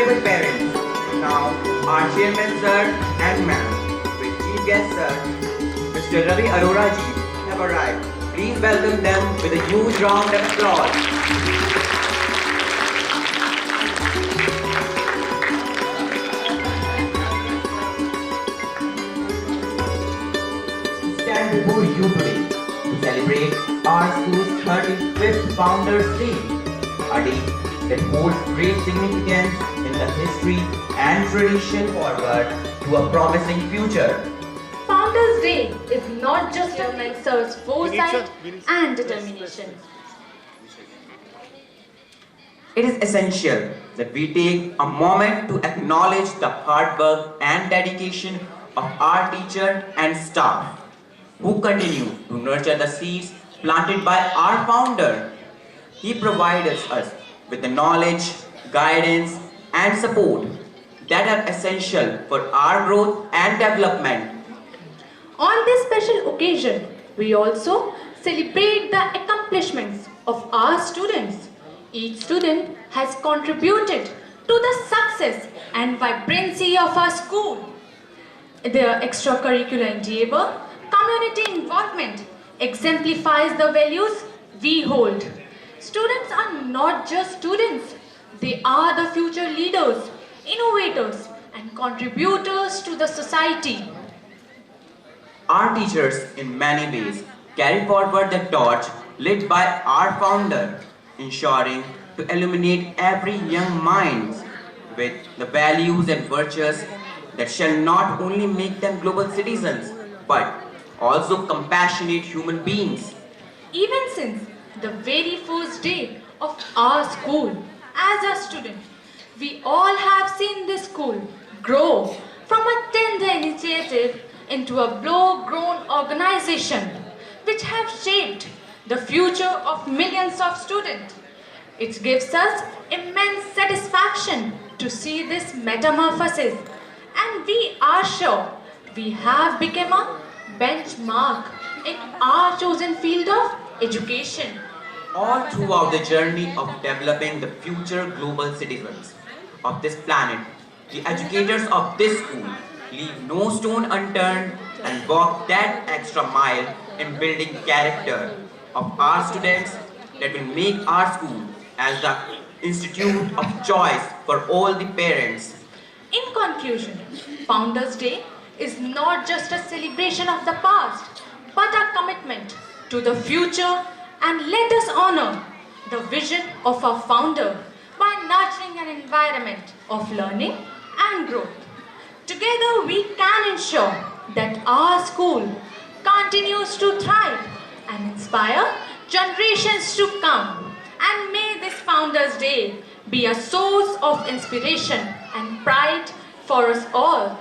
Honorable parents, now our chairman sir and ma'am, with chief guest sir, Mr. Ravi Arora ji have arrived. Please welcome them with a huge round of applause. We stand before you today to celebrate our school's 35th Founders Day, a day that holds great significance in the history and tradition forward to a promising future. Founders Day is not just a mentor's foresight and determination. It is essential that we take a moment to acknowledge the hard work and dedication of our teacher and staff who continue to nurture the seeds planted by our founder. He provides us with the knowledge, guidance and support that are essential for our growth and development. On this special occasion, we also celebrate the accomplishments of our students. Each student has contributed to the success and vibrancy of our school. Their extracurricular endeavor, community involvement exemplifies the values we hold. Students are not just students, they are the future leaders, innovators, and contributors to the society. Our teachers, in many ways, carry forward the torch lit by our founder, ensuring to illuminate every young mind with the values and virtues that shall not only make them global citizens, but also compassionate human beings. Even since the very first day of our school, as a student, we all have seen this school grow from a tender initiative into a blow-grown organization which have shaped the future of millions of students. It gives us immense satisfaction to see this metamorphosis, and we are sure we have become a benchmark in our chosen field of education. All throughout the journey of developing the future global citizens of this planet, the educators of this school leave no stone unturned and walk that extra mile in building character of our students that will make our school as the institute of choice for all the parents. In conclusion, Founders Day is not just a celebration of the past, but a commitment to the future, and let us honor the vision of our founder by nurturing an environment of learning and growth. Together we can ensure that our school continues to thrive and inspire generations to come. And may this Founders Day be a source of inspiration and pride for us all.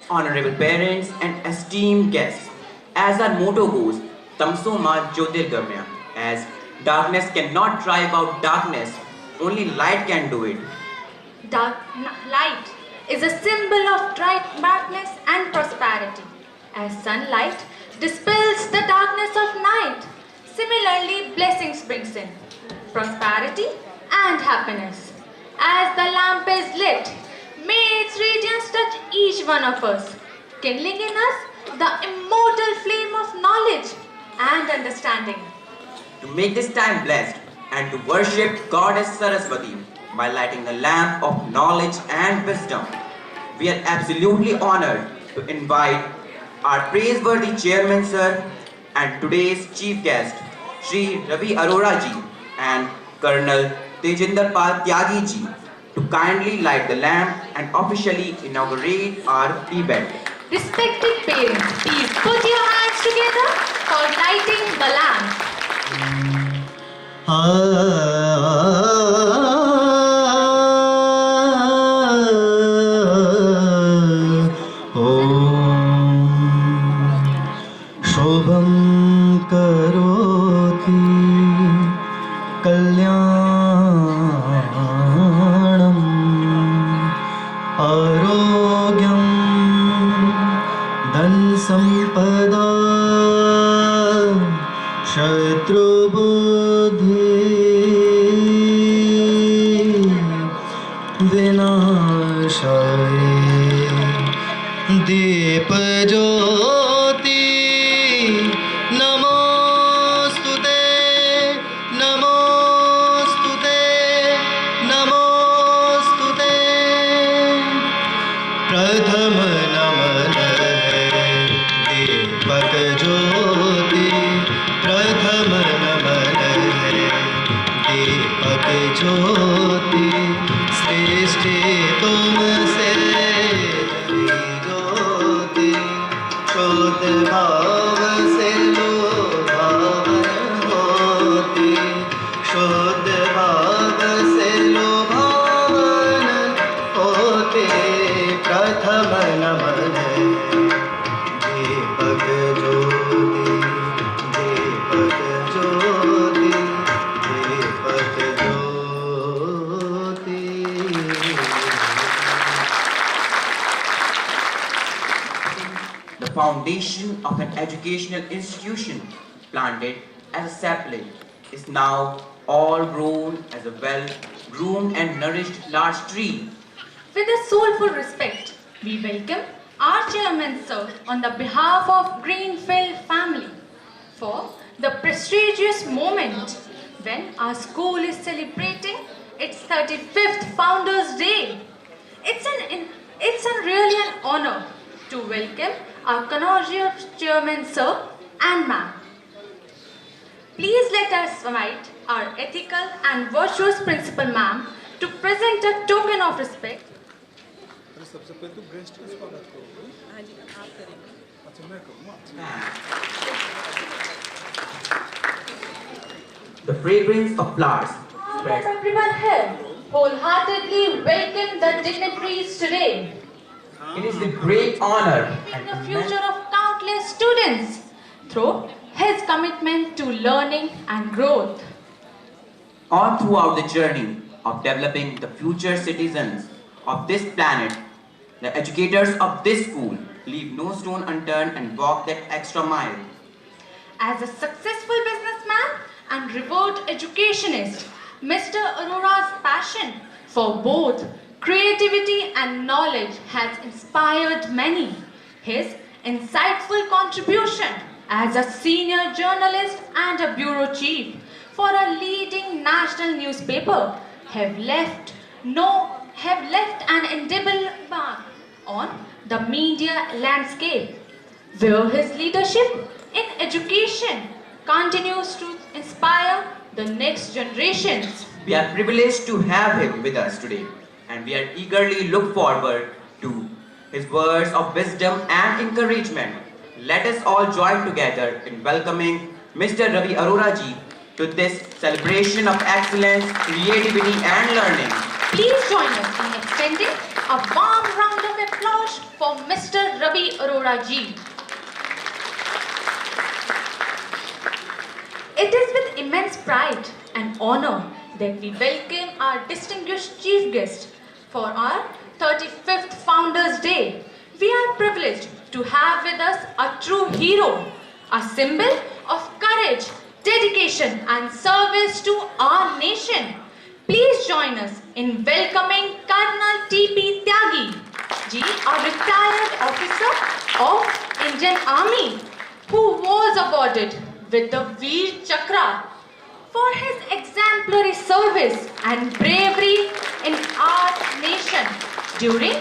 Honorable parents and esteemed guests, as our motto goes, Tamso Ma Jyotirgamya, as darkness cannot drive out darkness, only light can do it. Light is a symbol of darkness and prosperity. As sunlight dispels the darkness of night, similarly blessing springs in, prosperity and happiness. As the lamp is lit, may its radiance touch each one of us, kindling in us the immortal flame of knowledge and understanding. To make this time blessed and to worship Goddess Saraswati by lighting the lamp of knowledge and wisdom, we are absolutely honored to invite our praiseworthy chairman sir and today's chief guest, Shri Ravi Arora ji and Colonel Tejinder Pal Tyagi ji, to kindly light the lamp and officially inaugurate our event. Respected parents, please put your hands together for lighting the lamp. शोभं करोति कल्याणम् आरोग्यं धनसम्पदा शत्रुबुद्धि दीप ज्योति नमोस्तुते नमोस्तुते नमोस्तुते प्रथम नमन है दीपक ज्योति प्रथम नमन है दीपक ज्योति सृष्टि तुमसे जगी ज्योति शुद्ध भाव से लोभावन होती शुद्ध भाव से लोभावन होते प्रथम नमन है दीपक ज्योति दीपक ज्योति दीपक ज्योति The foundation of an educational institution planted as a sapling is now all grown as a well-groomed and nourished large tree. With a soulful respect, we welcome our chairman sir on the behalf of Greenfield family for the prestigious moment when our school is celebrating its 35th Founders Day. It's really an honor to welcome our connoisseur chairman sir and ma'am. Please let us invite our ethical and virtuous principal ma'am to present a token of respect. सबसे पहले तो guest का स्वागत करोगे। हाँ जी, आप करेंगे। अच्छा मैं करूँगा। The fragrance of flowers Let spread. everyone here wholeheartedly welcome the dignitaries today It is the great honor in the future of countless students through his commitment to learning and growth. all throughout the journey of developing the future citizens of this planet. The educators of this school leave no stone unturned and walk that extra mile. As a successful businessman and revered educationist, Mr. Arora's passion for both creativity and knowledge has inspired many. His insightful contribution as a senior journalist and a bureau chief for a leading national newspaper have left an indelible mark on the media landscape, where his leadership in education continues to inspire the next generations. We are privileged to have him with us today, and we are eagerly look forward to his words of wisdom and encouragement. Let us all join together in welcoming Mr. Ravi Arora ji to this celebration of excellence, creativity and learning. Please join us in extending a warm round of applause for Mr. Ravi Arora ji. It is with immense pride and honor that we welcome our distinguished chief guest for our 35th Founders Day. We are privileged to have with us a true hero, a symbol of courage, dedication and service to our nation. Please join us in welcoming Colonel T.P. Tyagi ji, a retired officer of Indian Army who was awarded with the Veer Chakra for his exemplary service and bravery in our nation during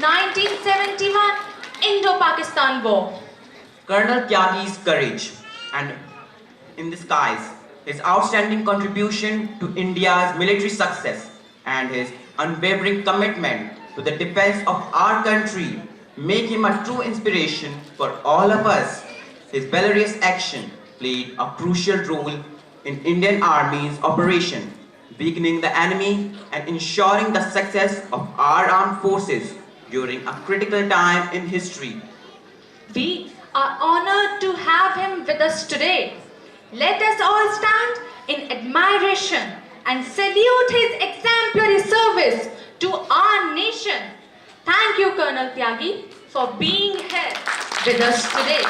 1971 Indo-Pakistan War. Colonel Tyagi's courage and in the skies, his outstanding contribution to India's military success and his unwavering commitment to the defense of our country make him a true inspiration for all of us. His valorous action played a crucial role in Indian Army's operation, weakening the enemy and ensuring the success of our armed forces during a critical time in history. We are honored to have him with us today. Let us all stand in admiration and salute his exemplary service to our nation. Thank you, Colonel Tyagi, for being here with us today.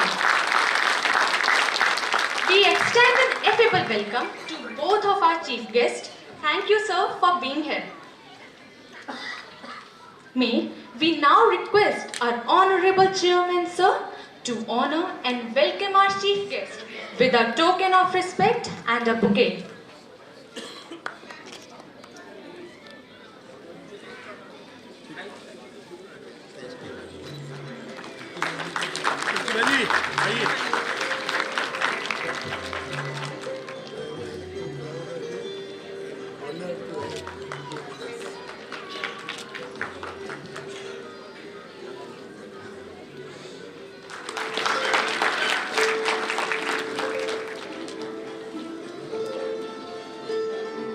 We extend an affable welcome to both of our chief guests. Thank you, sir, for being here. May we now request our Honorable Chairman Sir to honor and welcome our chief guest with a token of respect and a bouquet. Ravi, आइए।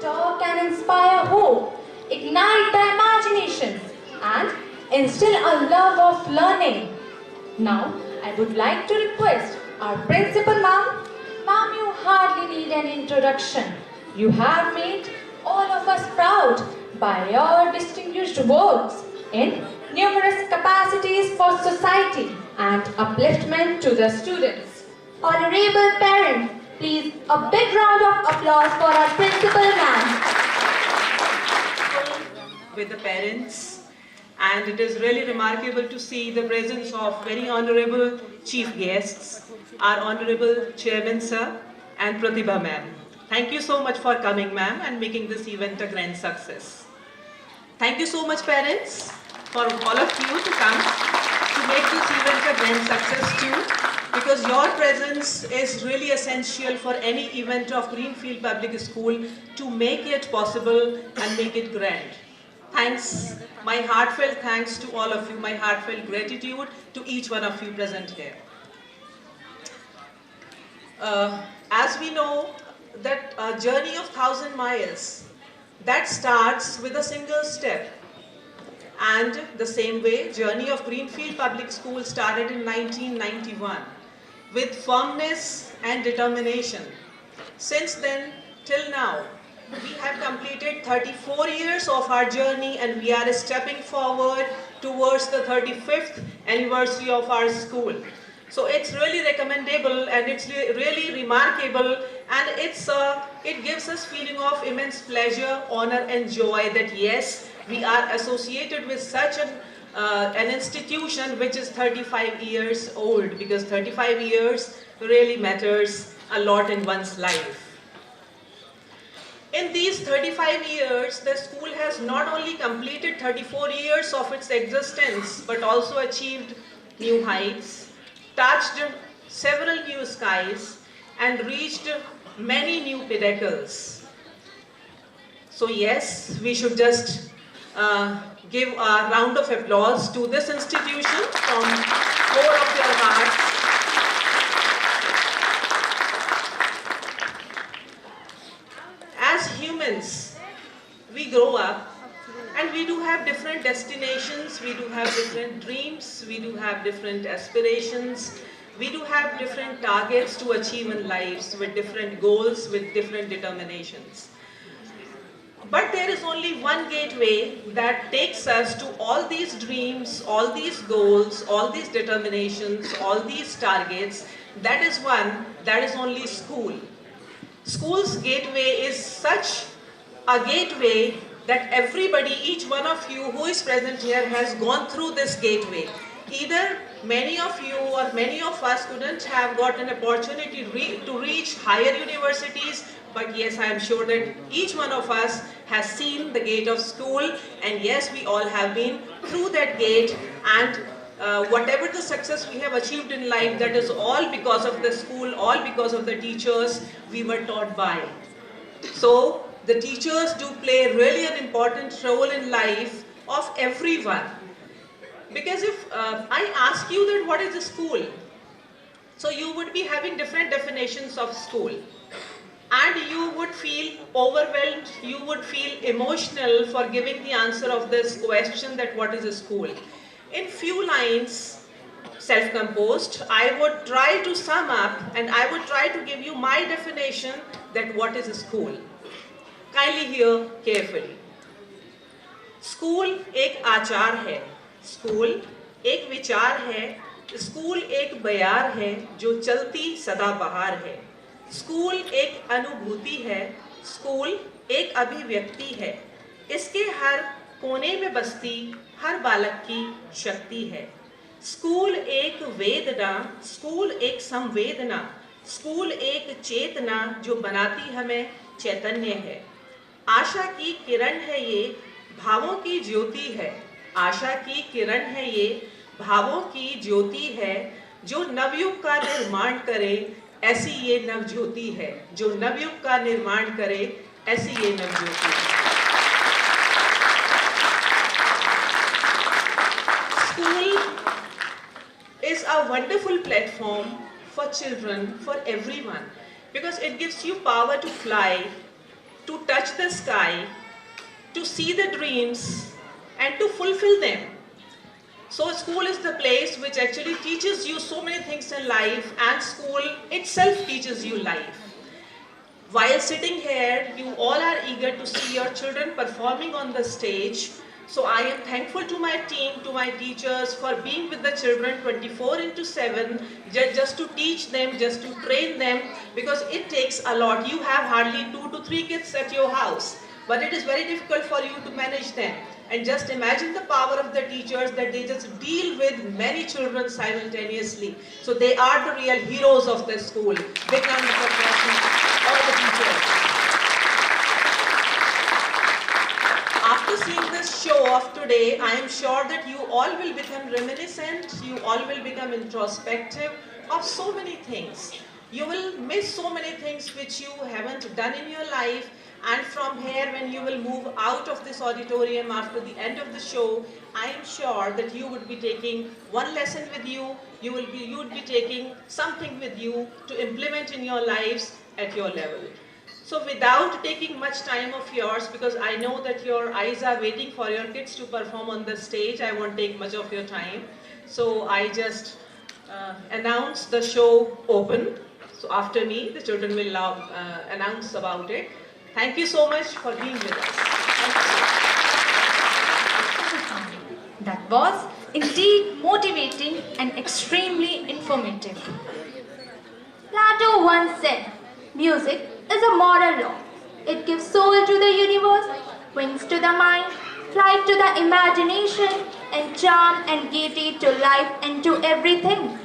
Talk and inspire hope, ignite the imaginations, and instill a love of learning. Now, I would like to request our principal ma'am. Ma'am, you hardly need an introduction. You have made all of us proud by your distinguished works in numerous capacities for society and upliftment to the students. Honorable parents, please a big round of applause for our principal ma'am. With the parents, and it is really remarkable to see the presence of very honorable chief guests, our honorable chairman sir and Pratibha ma'am. Thank you so much for coming, ma'am, and making this event a grand success. Thank you so much, parents, for all of you to come to make this event a grand success too, because your presence is really essential for any event of Greenfield Public School to make it possible and make it grand. Thanks, my heartfelt thanks to all of you, my heartfelt gratitude to each one of you present here. As we know, that journey of 1,000 miles, that starts with a single step. And the same way, journey of Greenfield Public School started in 1991 with firmness and determination. Since then till now, we have completed 34 years of our journey, and we are stepping forward towards the 35th anniversary of our school. So it's really recommendable, and it's really remarkable, and it gives us feeling of immense pleasure, honor and joy that yes, we are associated with such an institution which is 35 years old, because 35 years really matters a lot in one's life. In these 35 years, the school has not only completed 34 years of its existence, but also achieved new heights, touched several new skies, and reached many new pinnacles. So yes, we should just give a round of applause to this institution from core of your hearts. As humans, we grow up and we do have different destinations, we do have different dreams, we do have different aspirations, we do have different targets to achieve in lives with different goals, with different determinations. But there is only one gateway that takes us to all these dreams, all these goals, all these determinations, all these targets. That is one, that is only school. School's gateway is such a gateway that everybody, each one of you who is present here has gone through this gateway. Either many of you or many of us couldn't have got an opportunity to reach higher universities, but yes, I am sure that each one of us has seen the gate of school, and yes, we all have been through that gate, and whatever the success we have achieved in life, that is all because of the school, all because of the teachers we were taught by. So the teachers do play really an important role in life of everyone. Because if I ask you that what is a school, so you would be having different definitions of school. And you would feel overwhelmed, you would feel emotional for giving the answer of this question that what is a school. In few lines, self-composed, I would try to sum up and I would try to give you my definition that what is a school. Kindly hear carefully. School एक आचार है, school एक विचार है, school एक बयार है जो चलती सदा बहार है, स्कूल एक अनुभूति है, स्कूल एक अभिव्यक्ति है, इसके हर कोने में बसती हर बालक की शक्ति है। स्कूल एक वेदना, स्कूल एक संवेदना, स्कूल एक चेतना जो बनाती हमें चैतन्य है। आशा की किरण है ये, भावों की ज्योति है। आशा की किरण है ये, भावों की ज्योति है, जो नवयुग का निर्माण करे, ऐसी ये नवज्योति है। जो नवयुग का निर्माण करे, ऐसी ये नवज्योति है। School is a wonderful platform for children, for everyone, because it gives you power to fly, to touch the sky, to see the dreams and to fulfill them. So school is the place which actually teaches you so many things in life, and school itself teaches you life. While sitting here, you all are eager to see your children performing on the stage. So I am thankful to my team, to my teachers for being with the children 24/7, just to teach them, just to train them, because it takes a lot. You have hardly 2 to 3 kids at your house, but it is very difficult for you to manage them. And just imagine the power of the teachers, that they just deal with many children simultaneously. So they are the real heroes of the school. Big round of applause to all the teachers. After seeing this show of today, I am sure that you all will become reminiscent, you all will become introspective of so many things. You will miss so many things which you haven't done in your life, and from here, when you will move out of this auditorium after the end of the show, I am sure that you would be taking one lesson with you, you would be taking something with you to implement in your lives at your level. So without taking much time of yours, because I know that your eyes are waiting for your kids to perform on the stage, I won't take much of your time. So I just announce the show open. So after me, the children will now announce about it. Thank you so much for being with us. That was indeed motivating and extremely informative. Plato once said, music is a moral law. It gives soul to the universe, wings to the mind, flight to the imagination, and charm and gaiety to life and to everything.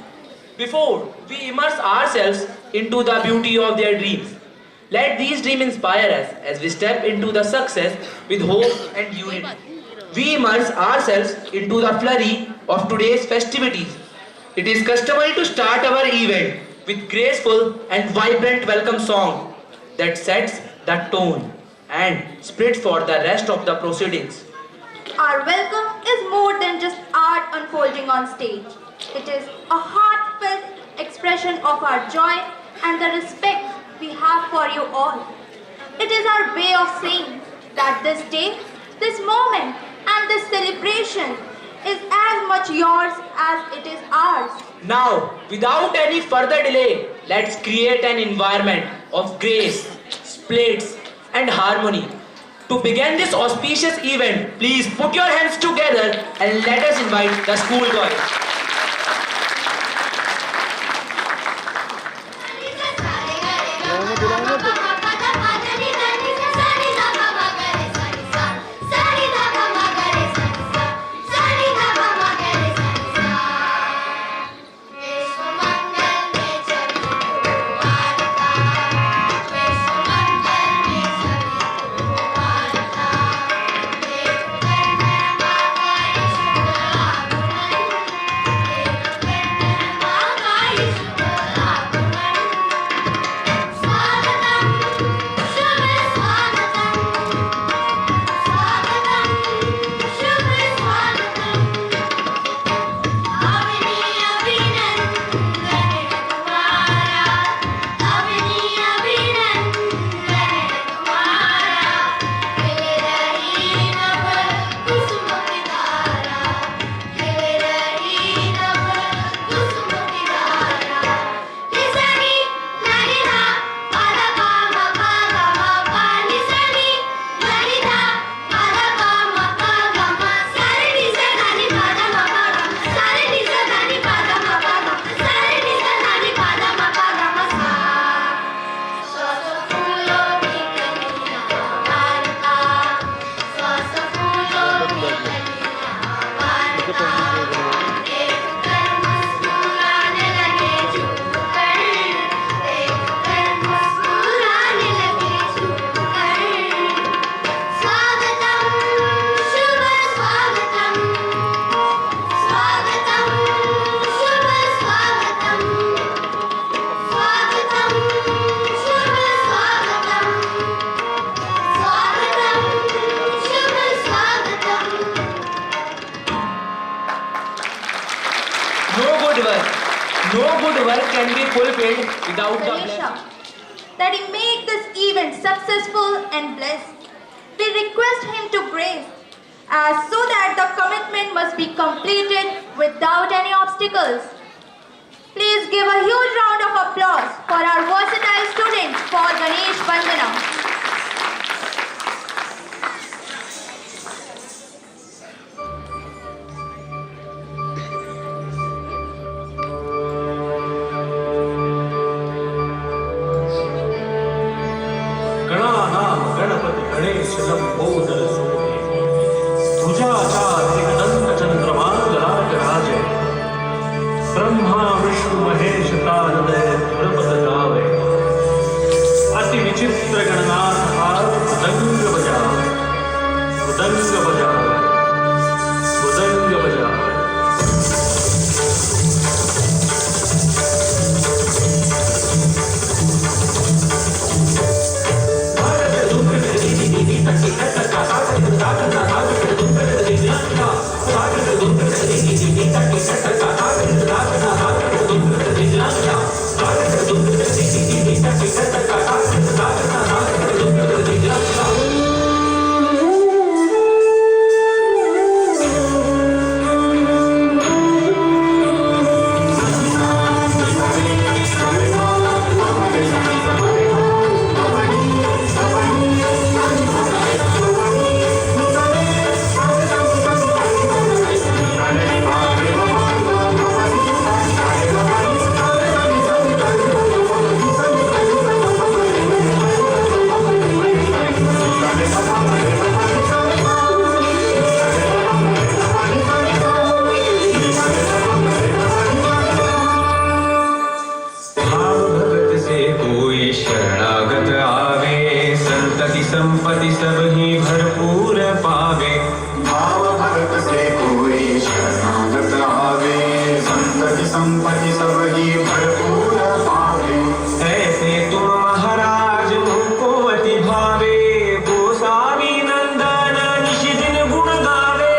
Before we immerse ourselves into the beauty of their dreams, let these dreams inspire us as we step into the success with hope and unity. We immerse ourselves into the flurry of today's festivities. It is customary to start our event with graceful and vibrant welcome song that sets the tone and spreads for the rest of the proceedings. Our welcome is more than just art unfolding on stage. It is a heartfelt expression of our joy and the respect we have for you all. It is our way of saying that this day, this moment, and this celebration is as much yours as it is ours. Now, without any further delay, let's create an environment of grace, splits, and harmony. To begin this auspicious event, please put your hands together and let us invite the schoolboys. No good work can be fulfilled without the Ganesha, that he make this event successful and blessed. We request him to grace, so that the commitment must be completed without any obstacles. Please give a huge round of applause for our versatile students for Ganesh Vandana. गणानां Ganpati Ganesh Lambodar सोहे ध्वजाचार्य नंद चंद्रमा गराजराजे ब्रह्मा विष्णु महेश तारदय प्रपद गावे अति विचित्र गणनाथ हार मृदंग बजावे मृदंग बजावे मृदंग बजावे संपत्ति सब ही भरपूर पावे भाव भरत से कोई शरणागत आवे संपत्ति सब ही भरपूर पावे ऐसे तुम महाराज मुझको अति भावे गोसावी नंदन निश दिन गुण गावे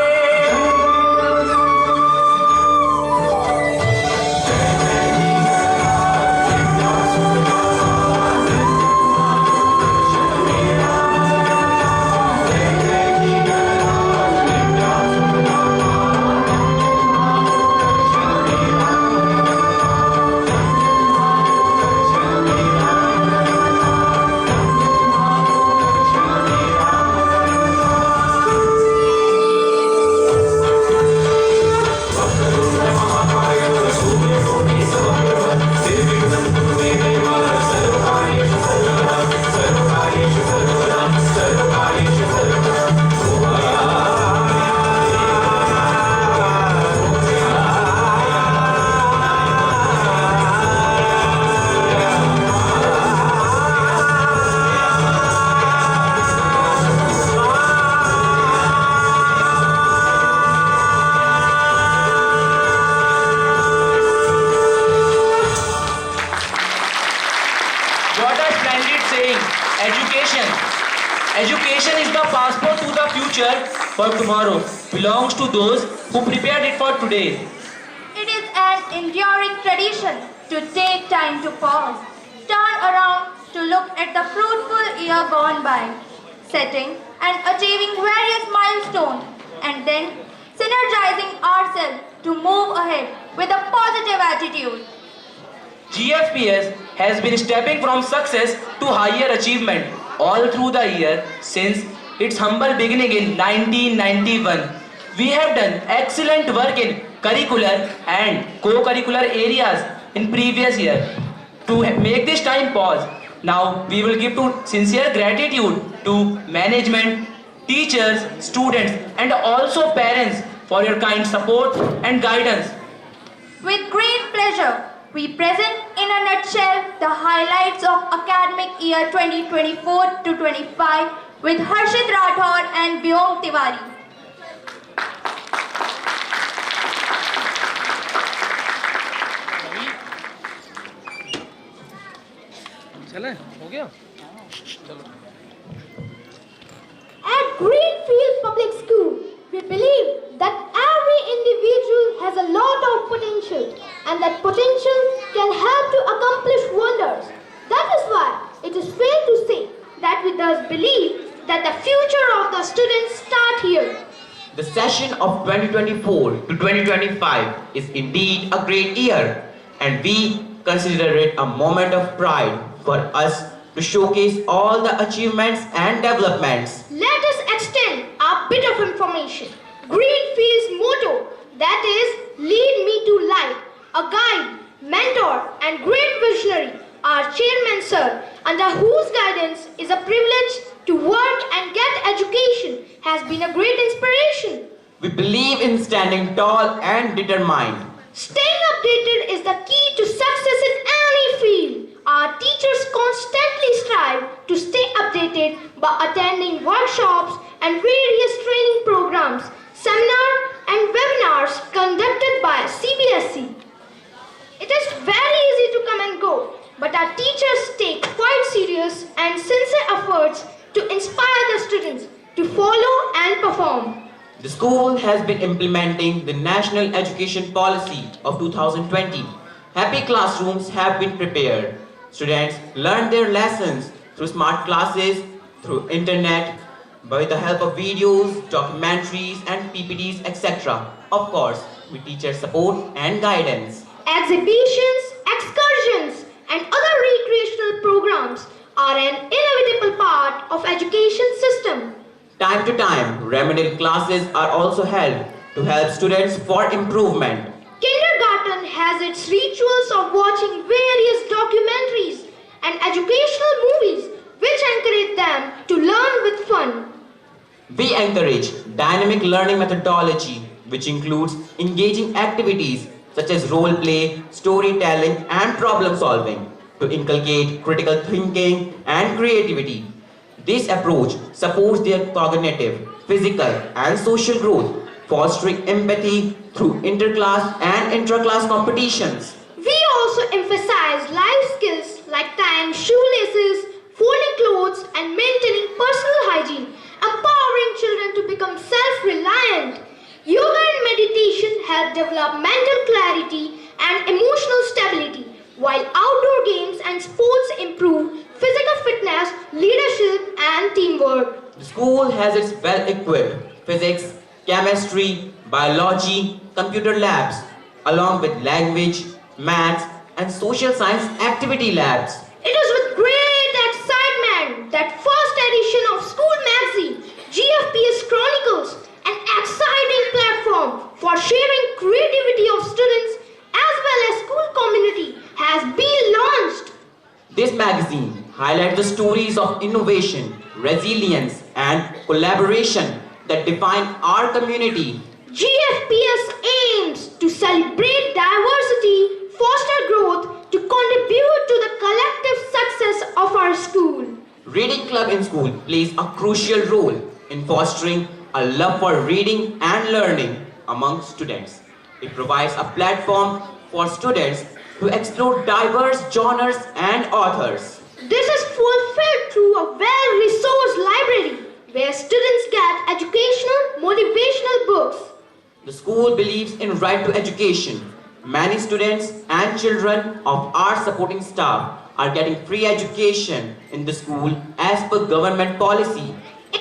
Education is the passport to the future for tomorrow. Belongs to those who prepared it for today. It is an enduring tradition to take time to pause, turn around to look at the fruitful year gone by, setting and achieving various milestones, and then synergizing ourselves to move ahead with a positive attitude. GFPS has been stepping from success to higher achievement all through the year since its humble beginning in 1991. We have done excellent work in curricular and co-curricular areas in previous year. To make this time pause, now we will give sincere gratitude to management, teachers, students and also parents for your kind support and guidance. With great pleasure, we present in a nutshell the highlights of academic year 2024 to 25 with Harshit Rathod and Vyom Tiwari. चले हो गया चलो At Greenfield Public School, we believe that every individual has a lot of potential and that potential can help to accomplish wonders. That is why it is fair to say that we thus believe that the future of the students start here. The session of 2024 to 2025 is indeed a great year, and we consider it a moment of pride for us to showcase all the achievements and developments. Let us extend a bit of information. Greenfield's motto, that is, lead me to light, a guide, mentor, and great visionary, our chairman sir, under whose guidance is a privilege to work and get education, has been a great inspiration. We believe in standing tall and determined. Staying updated is the key to success in any field. Our teachers constantly strive to stay updated by attending workshops and various training programs, seminars and webinars conducted by CBSE. It is very easy to come and go, but our teachers take quite serious and sincere efforts to inspire the students to follow and perform. The school has been implementing the National Education Policy of 2020. Happy classrooms have been prepared. Students learn their lessons through smart classes, through internet, with the help of videos, documentaries and PPTs, etc. Of course, with teacher support and guidance. Exhibitions, excursions, and other recreational programs are an inevitable part of education system. Time to time, remedial classes are also held to help students for improvement. Kindergarten has its rituals of watching various documentaries and educational movies which encourage them to learn with fun. We encourage dynamic learning methodology, which includes engaging activities such as role play, storytelling, and problem solving to inculcate critical thinking and creativity. This approach supports their cognitive, physical, and social growth, fostering empathy through interclass and intraclass competitions. We also emphasize life skills like tying shoelaces, folding clothes, and maintaining personal hygiene, empowering children to become self-reliant. Yoga and meditation help develop mental clarity and emotional stability, while outdoor games and sports improve physical fitness, leadership, and teamwork. The school has its well-equipped physics, chemistry, biology, computer labs, along with language, maths, and social science activity labs. It is with great excitement that first edition of school magazine, GFPS Chronicles, an exciting platform for sharing creativity of students as well as school community, has been launched. This magazine highlights the stories of innovation, resilience, and collaboration that define our community. GFPS aims to celebrate diversity, foster growth, to contribute to the collective success of our school. Reading Club in School plays a crucial role in fostering a love for reading and learning among students. It provides a platform for students to explore diverse genres and authors. This is fulfilled through a well-resourced library where students get educational, motivational books. The school believes in right to education. Many students and children of our supporting staff are getting free education in the school as per government policy.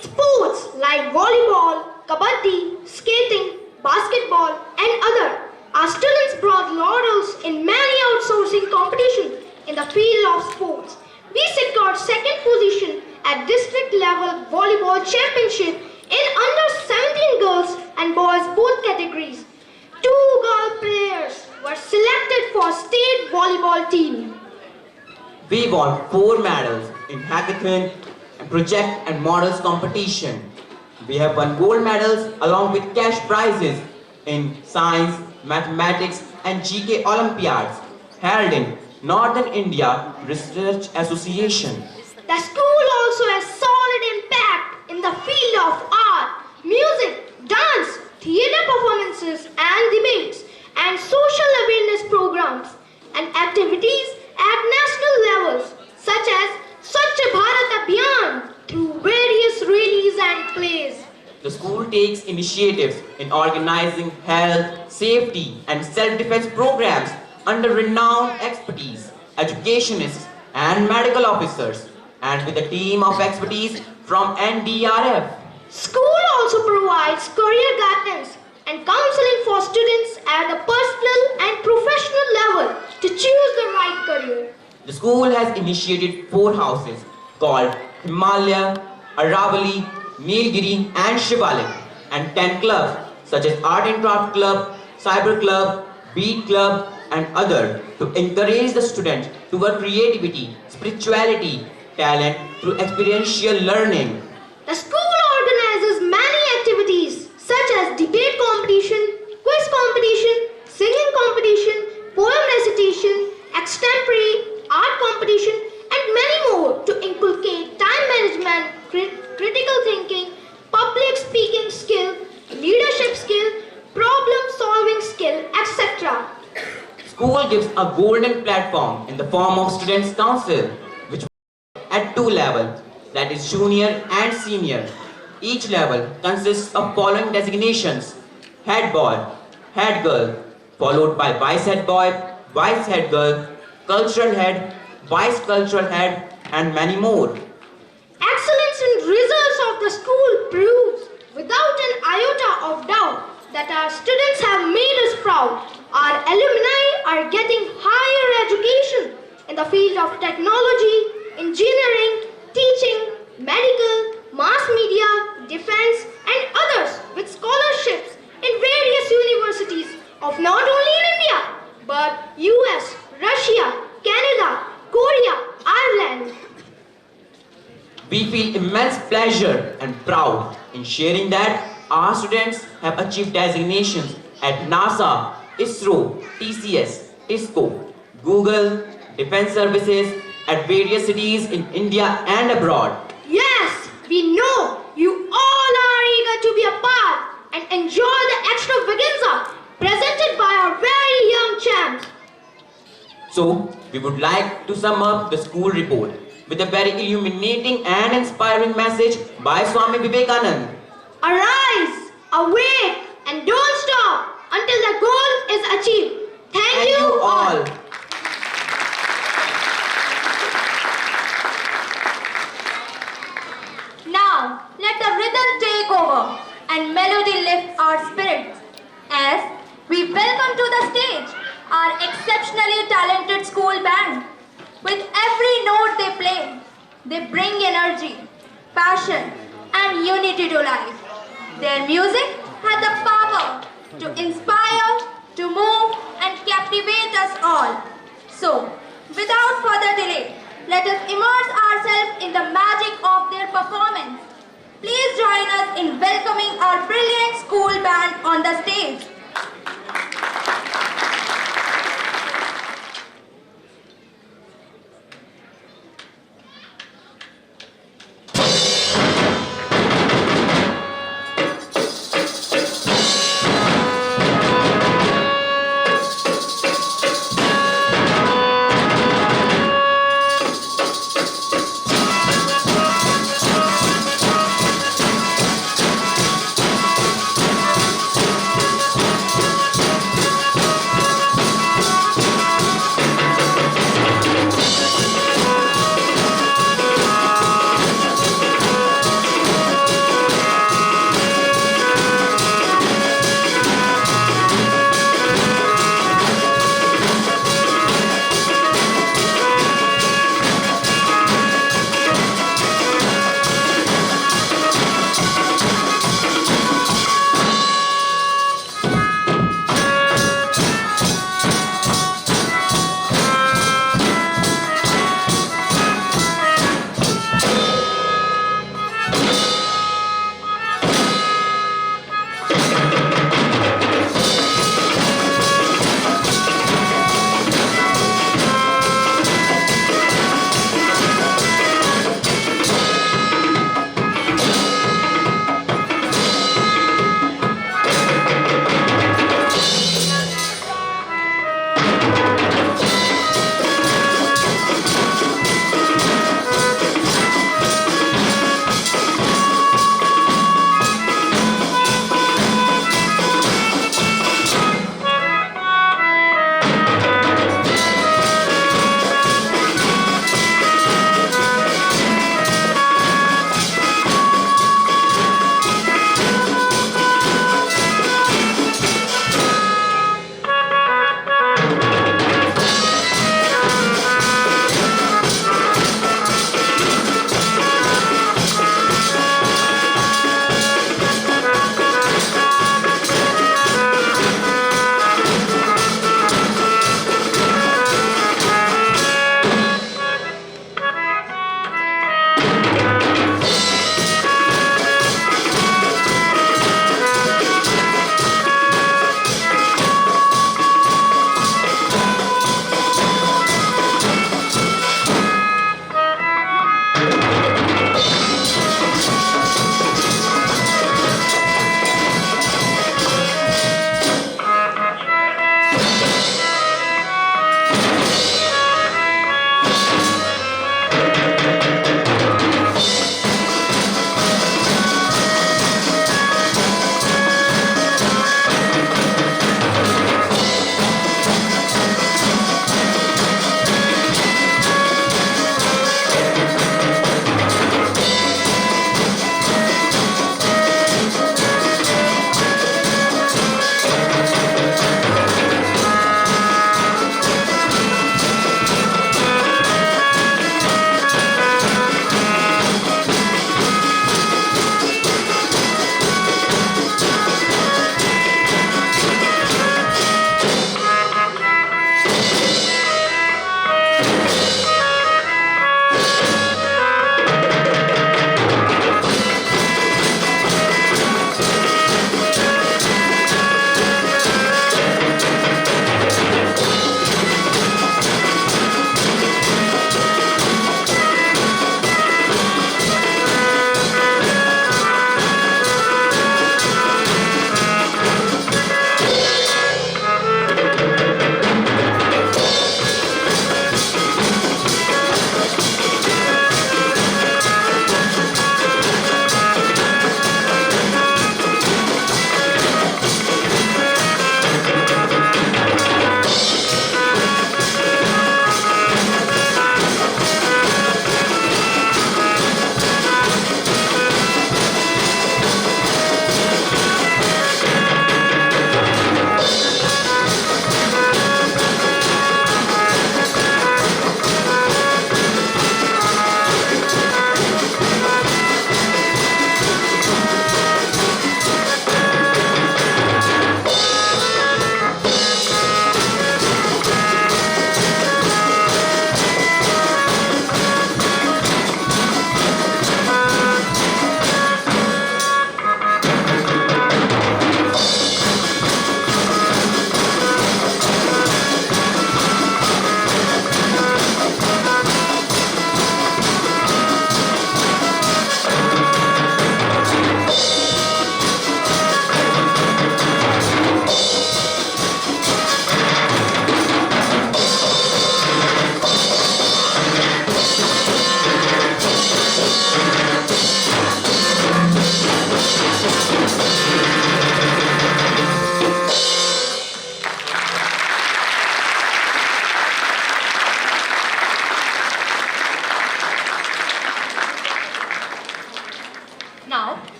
Sports like volleyball, kabaddi, skating, basketball, and other. Our students brought laurels in many outsourcing competitions in the field of sports. We secured second position at district level volleyball championship in under 17 girls and boys both categories. 2 girl players were selected for state volleyball team. We won 4 medals in hackathon and project and models competition. We have won gold medals along with cash prizes in science, mathematics and GK Olympiads held in Northern India Research Association. The school also has solid impact in the field of art, music, dance, theatre performances and debates, and social awareness programs and activities at national levels such as Swachh Bharat Abhiyan through various rallies and plays. The school takes initiatives in organizing health, safety and self-defense programs under renowned expertise, educationists and medical officers, and with a team of expertise from NDRF. School also provides career guidance and counseling for students at the personal and professional level to choose the right career. The school has initiated 4 houses called Himalaya, Aravali, Nilgiri and Shivalik, and 10 clubs such as Art and Craft Club, Cyber Club, Beat Club and other to encourage the student toward creativity, spirituality, talent through experiential learning. The school organizes many activities such as debate competition, quiz competition, singing competition, poem recitation, extemporary, art competition and many more to inculcate time management, critical thinking, public speaking skill, leadership skill, problem solving skill, etc. School gives a golden platform in the form of Students' Council, which at 2 levels, that is junior and senior. Each level consists of following designations: head boy, head girl, followed by vice head boy, vice head girl, cultural head, vice cultural head, and many more. Excellence in results of the school proves without an iota of doubt that our students have made us proud. Our alumni are getting higher education in the field of technology, engineering, teaching, medical, mass media, defense and others with scholarships in various universities of not only in India but US, Russia, Canada, Korea, Ireland. We feel immense pleasure and proud in sharing that our students have achieved designations at NASA, ISRO, TCS, TISCO, Google, Defense Services at various cities in India and abroad. Yes, we know you all are eager to be a part and enjoy the extravaganza presented by our very young champs. So, we would like to sum up the school report with a very illuminating and inspiring message by Swami Vivekananda. Arise, awake, and don't stop until the goal is achieved. Thank you all. Now, let the rhythm take over and melody lift our spirits as we welcome to the stage our exceptionally talented school band. With every note they play, they bring energy, passion and unity to life. Their music has the power to inspire, to move and captivate us all. So, without further delay, let us immerse ourselves in the magic of their performance. Please join us in welcoming our brilliant school band on the stage.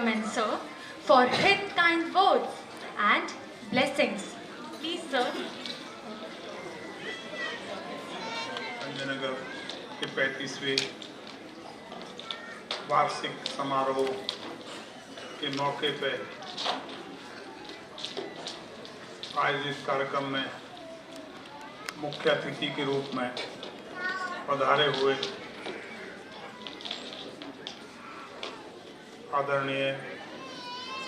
gentleman, sir, for his kind words and blessings. Please, sir. Sanjaynagar के 35वें वार्षिक समारोह के मौके पे आयोजित कार्यक्रम में मुख्य अतिथि के रूप में पधारे हुए आदरणीय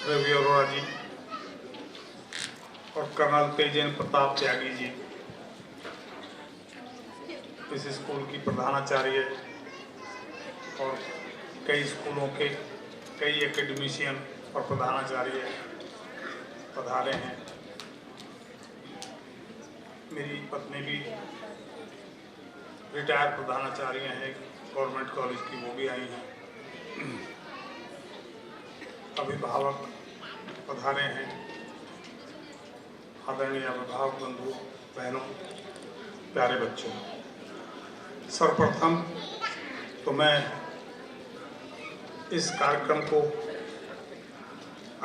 रवि अरोड़ा जी और कर्नल तेजेंद्र प्रताप त्यागी जी, इस स्कूल की प्रधानाचार्य और कई स्कूलों के कई एकेडमिशियन और प्रधानाचार्य पधारे हैं। मेरी पत्नी भी रिटायर्ड प्रधानाचार्य हैं गवर्नमेंट कॉलेज की, वो भी आई हैं। अभिभावक पधारे हैं, आदरणीय अभिभावक बंधु बहनों, प्यारे बच्चों। सर्वप्रथम तो मैं इस कार्यक्रम को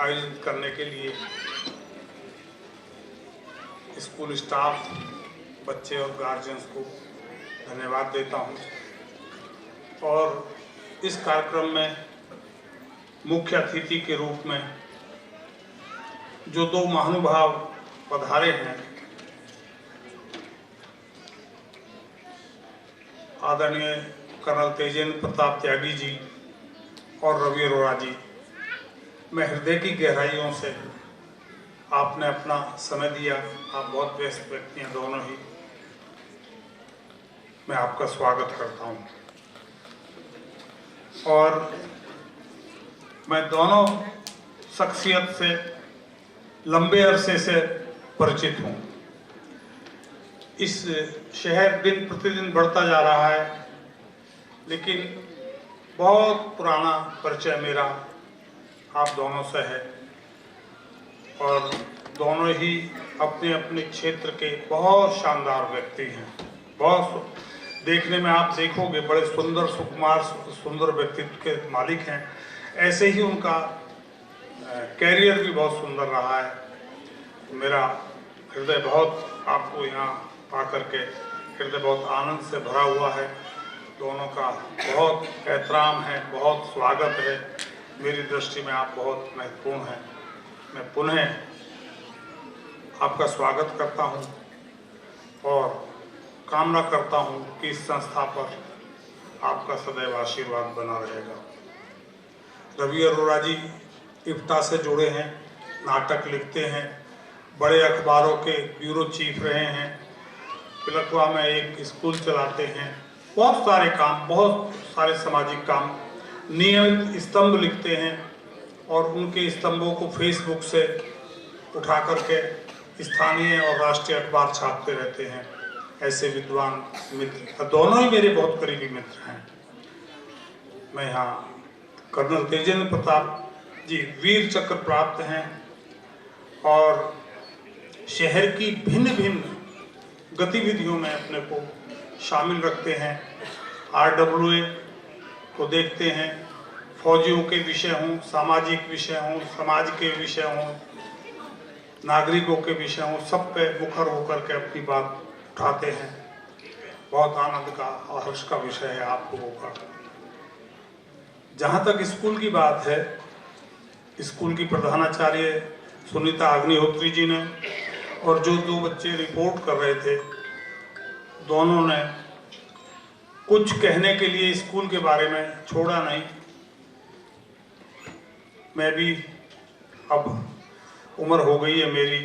आयोजित करने के लिए स्कूल स्टाफ, बच्चे और गार्जियंस को धन्यवाद देता हूं। और इस कार्यक्रम में मुख्य अतिथि के रूप में जो दो महानुभाव पधारे हैं, आदरणीय कर्नल तेजेंद्र प्रताप त्यागी जी और रवि अरोड़ा जी, मैं हृदय की गहराइयों से, आपने अपना समय दिया, आप बहुत व्यस्त व्यक्ति हैं दोनों ही, मैं आपका स्वागत करता हूं। और मैं दोनों शख्सियत से लंबे अरसे से परिचित हूं। इस शहर दिन प्रतिदिन बढ़ता जा रहा है, लेकिन बहुत पुराना परिचय मेरा आप दोनों से है और दोनों ही अपने अपने क्षेत्र के बहुत शानदार व्यक्ति हैं। बहुत देखने में आप देखोगे बड़े सुंदर, सुकुमार, सुंदर व्यक्तित्व के मालिक हैं। ऐसे ही उनका कैरियर भी बहुत सुंदर रहा है। मेरा हृदय बहुत, आपको यहाँ आकर के हृदय बहुत आनंद से भरा हुआ है। दोनों का बहुत एहतराम है, बहुत स्वागत है। मेरी दृष्टि में आप बहुत महत्वपूर्ण हैं। मैं पुनः आपका स्वागत करता हूं और कामना करता हूं कि इस संस्था पर आपका सदैव आशीर्वाद बना रहेगा। रवि अरोड़ा जी इफ्ता से जुड़े हैं, नाटक लिखते हैं, बड़े अखबारों के ब्यूरो चीफ रहे हैं, पिलखवा में एक स्कूल चलाते हैं, बहुत सारे काम, बहुत सारे सामाजिक काम, नियमित स्तंभ लिखते हैं और उनके स्तंभों को फेसबुक से उठा करके स्थानीय और राष्ट्रीय अखबार छापते रहते हैं। ऐसे विद्वान मित्र, दोनों ही मेरे बहुत करीबी मित्र हैं। मैं यहाँ कर्नल तेजेंद्र प्रताप जी वीर चक्र प्राप्त हैं और शहर की भिन्न भिन्न गतिविधियों में अपने को शामिल रखते हैं। RWA को देखते हैं, फौजियों के विषय हों, सामाजिक विषय हों, समाज के विषय हों, नागरिकों के विषय हों, सब पे मुखर होकर के अपनी बात उठाते हैं। बहुत आनंद का और हर्ष का विषय है आप लोगों का। जहाँ तक स्कूल की बात है, स्कूल की प्रधानाचार्य सुनीता अग्निहोत्री जी ने और जो दो बच्चे रिपोर्ट कर रहे थे, दोनों ने कुछ कहने के लिए स्कूल के बारे में छोड़ा नहीं। मैं भी, अब उम्र हो गई है मेरी,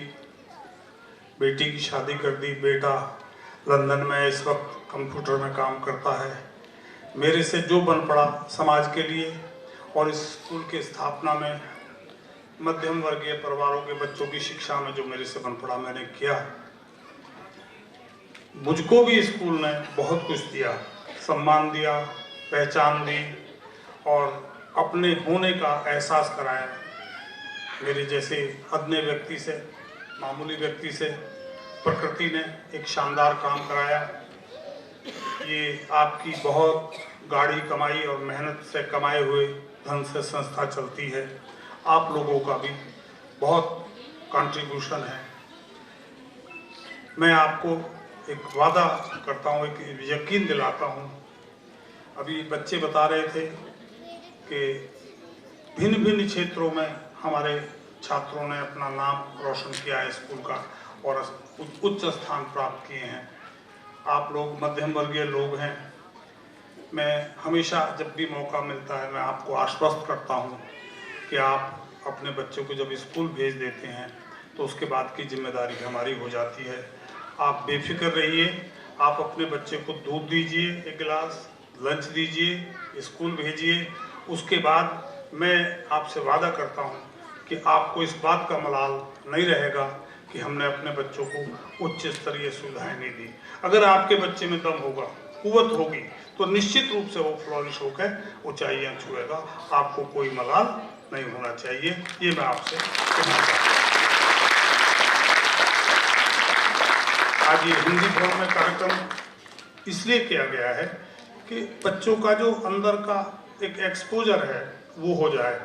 बेटी की शादी कर दी, बेटा लंदन में इस वक्त कंप्यूटर में काम करता है। मेरे से जो बन पड़ा समाज के लिए और इस स्कूल की स्थापना में, मध्यम वर्गीय परिवारों के बच्चों की शिक्षा में जो मेरे से बन पड़ा मैंने किया। मुझको भी स्कूल ने बहुत कुछ दिया, सम्मान दिया, पहचान दी और अपने होने का एहसास कराया। मेरे जैसे अदने व्यक्ति से, मामूली व्यक्ति से प्रकृति ने एक शानदार काम कराया। ये आपकी बहुत गाढ़ी कमाई और मेहनत से कमाए हुए धन से संस्था चलती है। आप लोगों का भी बहुत कंट्रीब्यूशन है। मैं आपको एक वादा करता हूँ, एक यकीन दिलाता हूँ। अभी बच्चे बता रहे थे कि भिन्न भिन्न क्षेत्रों में हमारे छात्रों ने अपना नाम रोशन किया है स्कूल का और उच्च स्थान प्राप्त किए हैं। आप लोग मध्यम वर्गीय लोग हैं। मैं हमेशा जब भी मौका मिलता है मैं आपको आश्वस्त करता हूं कि आप अपने बच्चों को जब स्कूल भेज देते हैं तो उसके बाद की जिम्मेदारी हमारी हो जाती है। आप बेफिक्र रहिए, आप अपने बच्चे को दूध दीजिए, एक गिलास लंच दीजिए, स्कूल भेजिए। उसके बाद मैं आपसे वादा करता हूं कि आपको इस बात का मलाल नहीं रहेगा कि हमने अपने बच्चों को उच्च स्तरीय सुविधाएं नहीं दी। अगर आपके बच्चे में दम होगा, कुव्वत होगी, तो निश्चित रूप से वो फ्लॉरिश होकर ऊंचाइयां छुएगा। आपको कोई मलाल नहीं होना चाहिए, ये मैं आपसे कहना चाहता हूं। आज ये हिंदी भवन में कार्यक्रम इसलिए किया गया है कि बच्चों का जो अंदर का एक एक्सपोजर है वो हो जाए।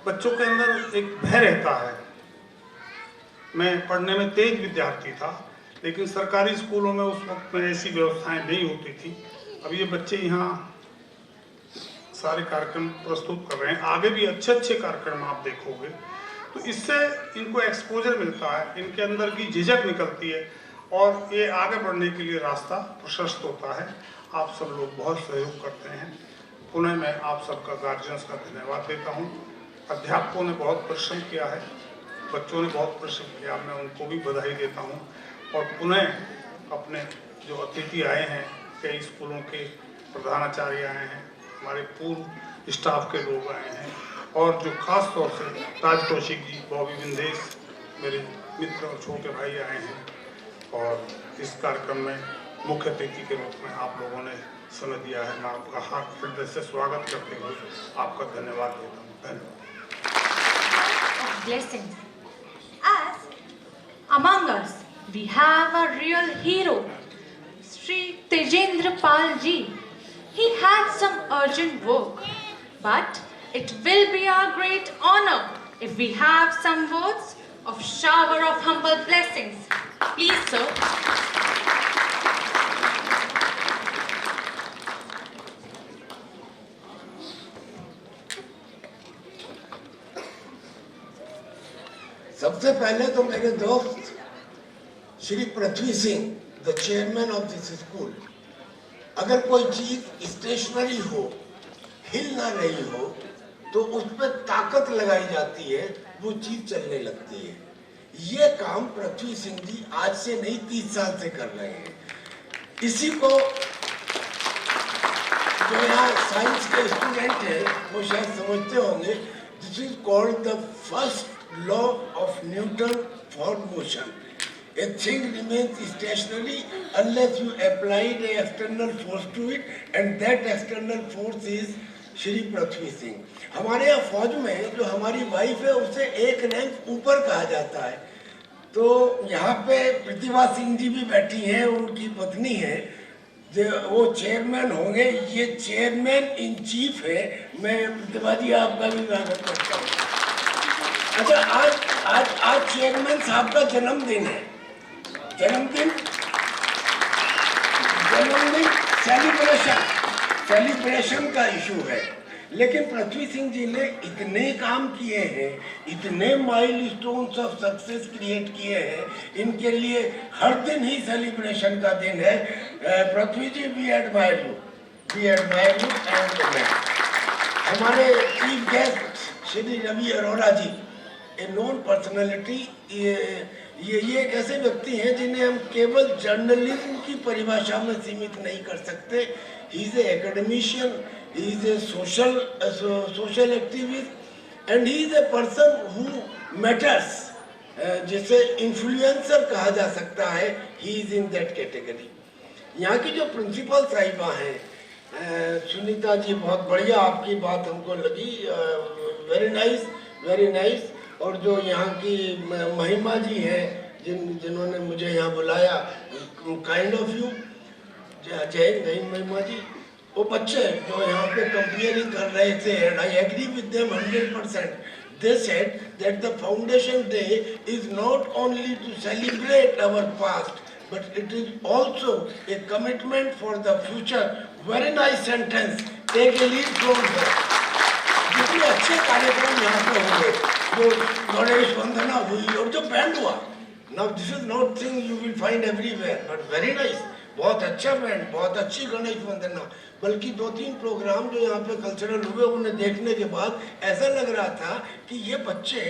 बच्चों के अंदर एक भय रहता है। मैं पढ़ने में तेज विद्यार्थी था, लेकिन सरकारी स्कूलों में उस वक्त में ऐसी व्यवस्थाएं नहीं होती थी। अब ये बच्चे यहाँ सारे कार्यक्रम प्रस्तुत कर रहे हैं, आगे भी अच्छे अच्छे कार्यक्रम आप देखोगे, तो इससे इनको एक्सपोजर मिलता है, इनके अंदर की झिझक निकलती है और ये आगे बढ़ने के लिए रास्ता प्रशस्त होता है। आप सब लोग बहुत सहयोग करते हैं। पुनः मैं आप सबका गार्जियंस का धन्यवाद देता हूँ। अध्यापकों ने बहुत परिश्रम किया है, बच्चों ने बहुत परिश्रम किया, मैं उनको भी बधाई देता हूँ। और पुनः अपने जो अतिथि आए हैं, कई स्कूलों के प्रधानाचार्य आए हैं, हमारे पूर्व स्टाफ के लोग आए हैं, और जो खास तौर से ताज कौशिक जी, बॉबी विंदेश, मेरे मित्र और छोटे भाई आए हैं। और इस कार्यक्रम में मुख्य अतिथि के रूप में आप लोगों ने समय दिया है। मैं आपका हार्ट हृदय से स्वागत करते हुए आपका धन्यवाद देता हूँ। धन्यवाद। Blessings. As among us we have a real hero, Sri Tejendra Pal ji. He had some urgent work, but it will be our great honor if we have some words of shower of humble blessings. Please, sir. सबसे पहले तो मेरे दोस्त Shri Prithvi Singh, the chairman of this school, अगर कोई चीज stationery हो, हिल ना रही हो, तो उस पर ताकत लगाई जाती है, वो चीज चलने लगती है। ये काम पृथ्वी सिंह जी आज से नहीं 30 साल से कर रहे हैं। इसी को जो यहाँ साइंस के स्टूडेंट है वो शायद समझते होंगे, this is called the first law of Newton for motion. A thing remains stationary unless you applied an external force to it, and that external force is Shri Prithvi Singh. हमारे यहाँ फौज में जो हमारी वाइफ है उसे एक रैंक ऊपर कहा जाता है। तो यहाँ पे प्रतिभा सिंह जी भी बैठी हैं, उनकी पत्नी है, जो वो चेयरमैन होंगे। ये चेयरमैन इन चीफ है। मैं प्रतिभा जी आपका भी स्वागत करता हूँ। अच्छा, आज चेयरमैन साहब का जन्मदिन है। जन्मदिन सेलिब्रेशन का इशू है, लेकिन पृथ्वी सिंह जी ने इतने काम किए हैं, इतने माइलस्टोन्स ऑफ सक्सेस क्रिएट किए हैं, इनके लिए हर दिन ही सेलिब्रेशन का दिन है। पृथ्वी जी, वी एडमायर यू एंड हमारे चीफ गेस्ट श्री रवि अरोड़ा जी, ए नोन पर्सनैलिटी। ये एक ऐसे व्यक्ति हैं जिन्हें हम केवल जर्नलिज्म की परिभाषा में सीमित नहीं कर सकते। He is a academician, he is a social activist, and he is a person who matters, जिसे इन्फ्लुएंसर कहा जा सकता है। He is in that category. यहाँ की जो प्रिंसिपल साहिबा हैं, सुनीता जी, बहुत बढ़िया आपकी बात हमको लगी, वेरी नाइस। और जो यहाँ की महिमा जी हैं, जिन्होंने मुझे यहाँ बुलाया, काइंड ऑफ यू। जय हिंद महिमा जी। वो बच्चे जो यहाँ पे कंपेयरिंग कर रहे थे, and I agree with them 100%. They said that the Foundation Day is not only to celebrate our past, but it is also a commitment for the future. Very nice sentence. Take a lead from there. जितने अच्छे कार्यक्रम यहाँ पे हुए, जो गणेश वंदना हुई और जो बैंड हुआ, now this is not thing you will find everywhere, but very nice. बहुत अच्छा बैंड, बहुत अच्छी गणेश वंदना, बल्कि 2-3 प्रोग्राम जो यहाँ पे कल्चरल हुए उन्हें देखने के बाद ऐसा लग रहा था कि ये बच्चे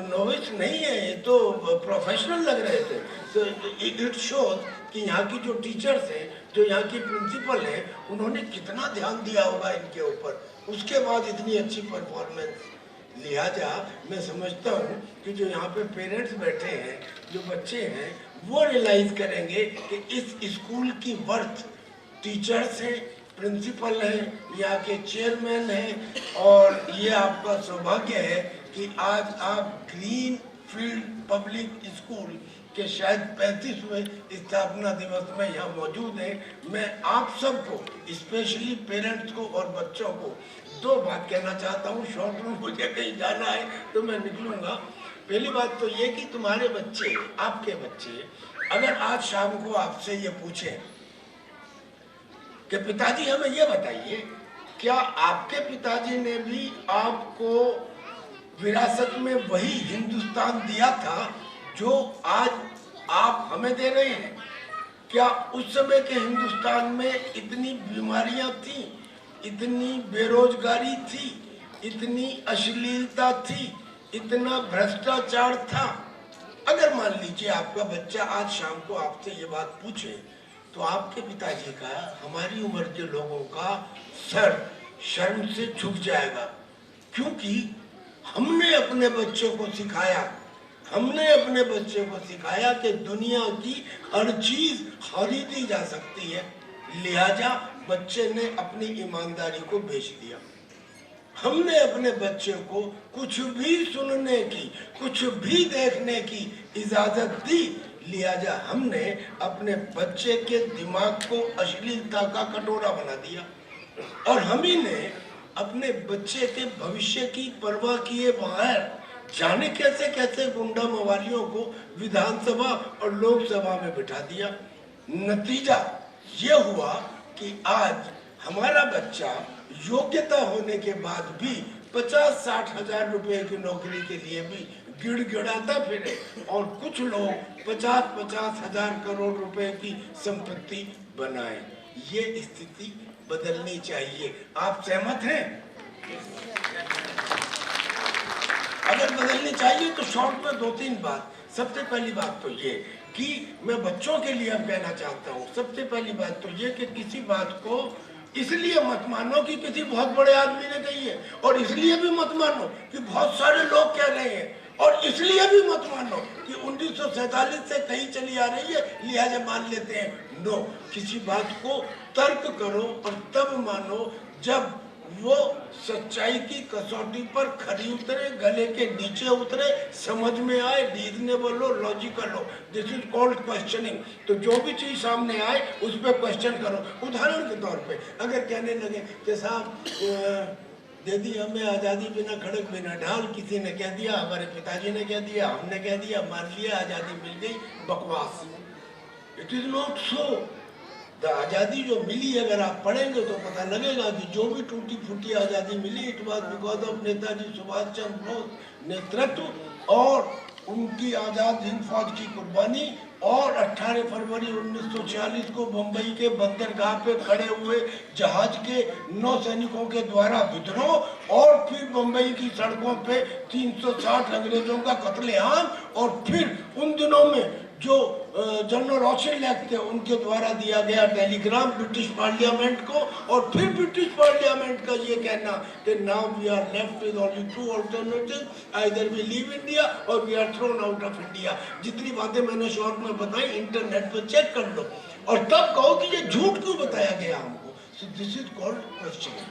नोविस नहीं है, ये तो प्रोफेशनल लग रहे थे. तो इट शोज कि यहाँ की जो टीचर्स हैं, जो यहाँ की प्रिंसिपल हैं, उन्होंने कितना ध्यान दिया होगा इनके ऊपर, उसके बाद इतनी अच्छी परफॉर्मेंस. लिहाजा मैं समझता हूँ कि जो यहाँ पे पेरेंट्स बैठे हैं, जो बच्चे हैं, वो रियलाइज करेंगे कि इस स्कूल की वर्थ टीचर्स हैं, प्रिंसिपल हैं, यहाँ के चेयरमैन हैं, और ये आपका सौभाग्य है कि आज आप ग्रीन फील्ड पब्लिक स्कूल के शायद 35वें स्थापना दिवस में यहाँ मौजूद हैं. मैं आप सबको, स्पेशली पेरेंट्स को और बच्चों को 2 बात कहना चाहता हूँ. शॉर्ट में मुझे कहीं जाना है तो मैं निकलूँगा. पहली बात तो ये कि तुम्हारे बच्चे, आपके बच्चे, अगर आज शाम को आपसे ये पूछें कि पिताजी हमें ये बताइए, क्या आपके पिताजी ने भी आपको विरासत में वही हिंदुस्तान दिया था जो आज आप हमें दे रहे हैं? क्या उस समय के हिंदुस्तान में इतनी बीमारियां थी, इतनी बेरोजगारी थी, इतनी अश्लीलता थी, इतना भ्रष्टाचार था? अगर मान लीजिए आपका बच्चा आज शाम को आपसे ये बात पूछे, तो आपके पिताजी का, हमारी उम्र के लोगों का सर शर्म से झुक जाएगा, क्योंकि हमने अपने बच्चों को सिखाया, हमने अपने बच्चे को सिखाया कि दुनिया की हर चीज खरीदी जा सकती है. लिहाजा बच्चे ने अपनी ईमानदारी को बेच दिया. हमने अपने बच्चे को कुछ भी सुनने की, कुछ भी देखने की इजाजत दी. लिहाजा हमने अपने बच्चे के दिमाग को अश्लीलता का कटोरा बना दिया, और हम ही ने अपने बच्चे के भविष्य की परवाह किए बगैर जाने कैसे कैसे गुंडा मवालियों को विधानसभा और लोकसभा में बिठा दिया. नतीजा ये हुआ कि आज हमारा बच्चा योग्यता होने के बाद भी 50-60 हजार रुपए की नौकरी के लिए भी गिड़गिड़ाता फिरे, और कुछ लोग 50-50 हजार करोड़ रुपए की संपत्ति बनाए. ये स्थिति बदलनी चाहिए. आप सहमत हैं? अगर बदलनी चाहिए तो शॉर्ट में 2-3 बात. सबसे पहली बात तो ये कि मैं बच्चों के लिए अब कहना चाहता हूँ. सबसे पहली बात तो ये कि किसी बात को इसलिए मत मानो कि किसी बहुत बड़े आदमी ने कही है, और इसलिए भी मत मानो कि बहुत सारे लोग कह रहे हैं, और इसलिए भी मत मानो कि 1947 से कहीं चली आ रही है, लिहाजा मान लेते हैं. नो, किसी बात को तर्क करो और तब मानो जब वो सच्चाई की कसौटी पर खरी उतरे, गले के नीचे उतरे, समझ में आए, रीजनेबल हो, लॉजिकल हो. This is called questioning. तो जो भी चीज सामने आए उस पर क्वेश्चन करो. उदाहरण के तौर पे अगर कहने लगे कि साहब दे दी हमें आज़ादी बिना खड़क बिना ढाल, किसी ने कह दिया, हमारे पिताजी ने कह दिया, हमने कह दिया, मान लिया, आज़ादी मिल गई, बकवास. It is not so. आज़ादी जो मिली, अगर आप पढ़ेंगे तो पता लगेगा कि जो भी टूटी फूटी आज़ादी मिली, it was because of Netaji Subhash Chandra Bose नेतृत्व और उनकी आज़ाद हिंद फौज की कुर्बानी, और 18 फरवरी 1946 को बम्बई के बंदरगाह पे खड़े हुए जहाज के 9 सैनिकों के द्वारा विद्रोह, और फिर बम्बई की सड़कों पे 360 अंग्रेजों का कत्लेआम, और फिर उन दिनों में जो जनरल रॉचेलेट थे उनके द्वारा दिया गया टेलीग्राम ब्रिटिश पार्लियामेंट को, और फिर ब्रिटिश पार्लियामेंट का ये कहना कि now we are left with only 2 alternative, either we leave India और we are thrown out of India. जितनी बातें मैंने शॉर्ट में बताई इंटरनेट पर चेक कर लो, और तब कहो कि ये झूठ क्यों बताया गया हमको. So this is called question.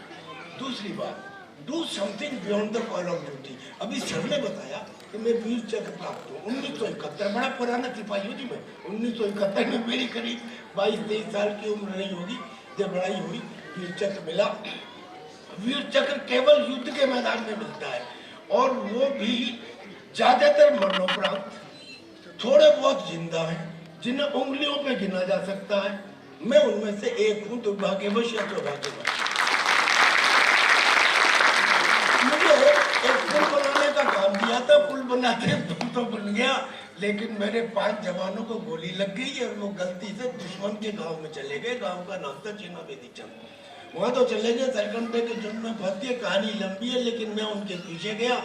दूसरी बात, do something beyond the call of duty. अभी सर ने बताया कि मैं वीर चक्र प्राप्त हूँ 1971, बड़ा पुराना सिपाही हूँ जी मैं. 1971 में मेरी करीब 22-23 साल की उम्र रही होगी. जब लड़ाई हुई वीर चक्र मिला। वीर चक्र केवल युद्ध के मैदान में मिलता है और वो भी ज्यादातर मरणोपरांत। थोड़े बहुत जिंदा हैं जिन्हें उंगलियों पे गिना जा सकता है। मैं उनमें से एक हूँ, दुर्भाग्यवश या सौभाग्यवश। मुझे एक पुल बनाने का काम दिया था, पुल बनाते तो बन गया, लेकिन मेरे 5 जवानों को गोली लग गई और वो गलती से दुश्मन के गांव में चले गए। गांव का नाम था चीना बेदीचंद। वहाँ तो चले गए, सरकंडे के झुंड में फंस गए। कहानी लंबी है लेकिन मैं उनके पीछे गया।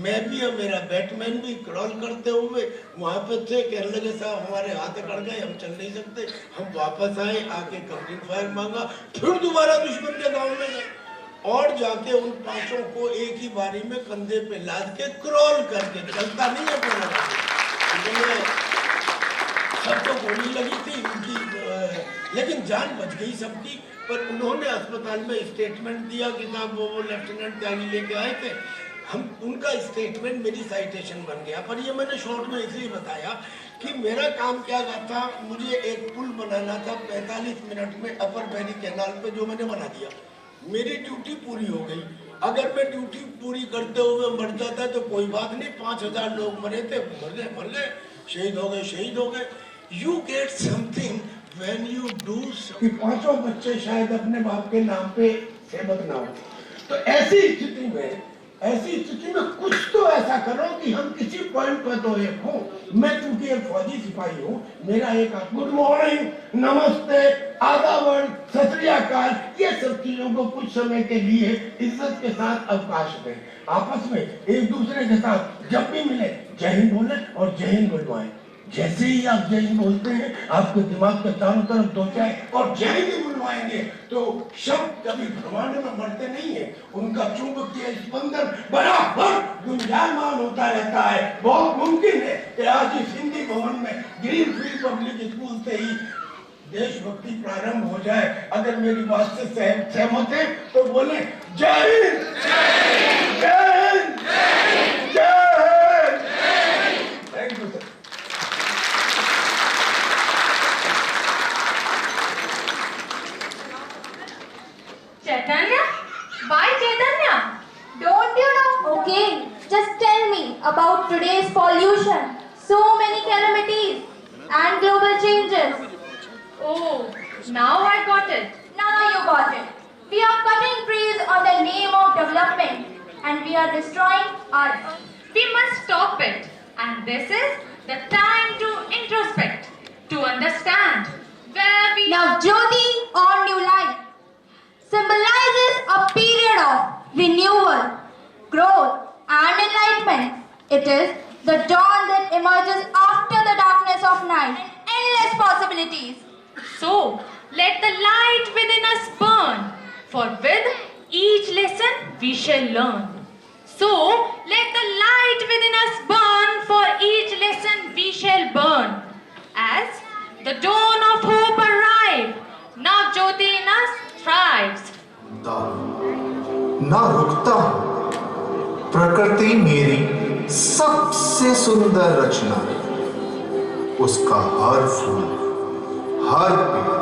मैं भी और मेरा बैटमैन भी क्रॉल करते हुए वहाँ पे थे। कहने लगे साहब हमारे हाथ अकड़ गए, हम चल नहीं सकते। हम वापस आए, आके कवरिंग फायर मांगा, फिर दोबारा दुश्मन के गाँव में गए और जाके उन 5 को एक ही बारी में कंधे पे लाद के क्रॉल करके, चलता नहीं है पहले, सबको गोली लगी थी उनकी, लेकिन जान बच गई सबकी। पर उन्होंने अस्पताल में स्टेटमेंट दिया कि साहब वो लेफ्टिनेंट त्यागी लेके आए थे। हम उनका स्टेटमेंट मेरी साइटेशन बन गया। पर ये मैंने शॉर्ट में इसलिए बताया कि मेरा काम क्या था। मुझे एक पुल बनाना था 45 मिनट में अपर बैरी कैनाल पे, जो मैंने बना दिया। मेरी ड्यूटी पूरी हो गई। अगर मैं ड्यूटी पूरी करते हुए मर जाता तो कोई बात नहीं, 5000 लोग मरे थे, मर गए, शहीद हो गए। You get something when you do कि 5 बच्चे शायद अपने बाप के नाम पे सेवक ना हो। तो ऐसी स्थिति में कुछ तो ऐसा करो कि हम किसी पॉइंट पर तो एक हो। मैं चूंकि एक फौजी सिपाही हूँ, मेरा एक गुड मॉर्निंग, नमस्ते, आदाब, सत श्री अकाल, ये सब चीजों को कुछ समय के लिए इज्जत के साथ अवकाश दें। आपस में एक दूसरे के साथ जब भी मिले जय हिंद बोले और जय हिंद बुलवाएं। जैसे ही आप जय हिंद बोलते हैं आपके दिमाग के चारों तरफ दो चाय और जय हिंद बुलवाएंगे तो शब्द कभी ब्रह्मांड में मरते नहीं है। उनका चुंबकीय स्पंदन बराबर गुंजायमान होता रहता है। बहुत मुमकिन है कि आज इस हिंदी भवन में ग्रीनफील्ड पब्लिक स्कूल से ही देशभक्ति प्रारंभ हो जाए। अगर मेरी बात से सहमत है तो बोले जय हिंद, जय हिंद, जय हिंद, जय Hind. Thank you sir. Chaitanya? Why Chaitanya? Don't you know? Okay, just tell me about today's pollution. So many calamities and global changes. Oh, now I got it. Now you got it. We are cutting trees on the name of development and we are destroying Earth. We must stop it. And this is the time to introspect, to understand where we Now Jyoti or new light symbolizes a period of renewal, growth and enlightenment. It is the dawn that emerges after the darkness of night and endless possibilities. So, let the light within us burn, for with each lesson we shall learn. So, let the light within us burn, for each lesson we shall burn. As the dawn of hope arrive, now Jyoti in us thrives. ना रुकता प्रकृति मेरी सबसे सुंदर रचना है। उसका हर फूल, हर पेड़,